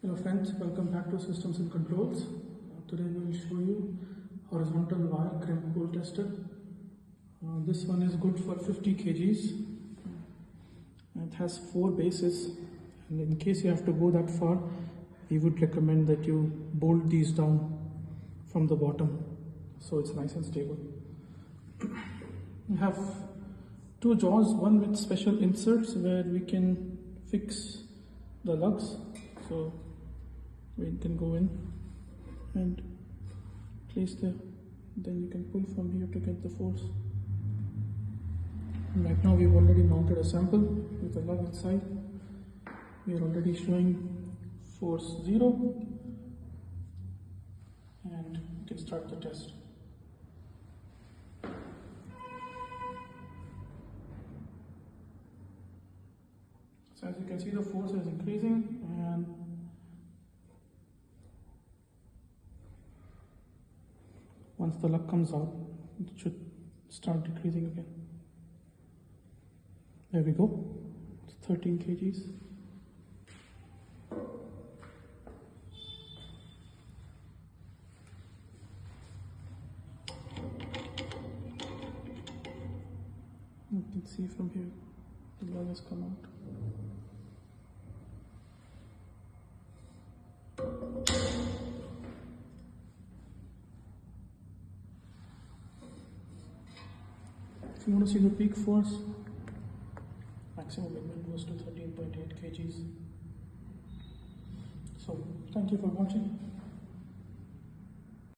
Hello friends, welcome back to Systems and Controls. Today we will show you horizontal wire crimp hole tester. This one is good for 50 kgs. It has 4 bases, and in case you have to go that far, we would recommend that you bolt these down from the bottom so it's nice and stable. We have 2 jaws, one with special inserts where we can fix the lugs. So we can go in and place there, then you can pull from here to get the force. And right now we've already mounted a sample with the lug inside. We are already showing force 0, and you can start the test. So as you can see, the force is increasing, and once the lug comes out, it should start decreasing again. There we go. It's 13 kgs. You can see from here, the lug has come out. If you want to see the peak force, maximum movement goes to 13.8 kgs. So, thank you for watching.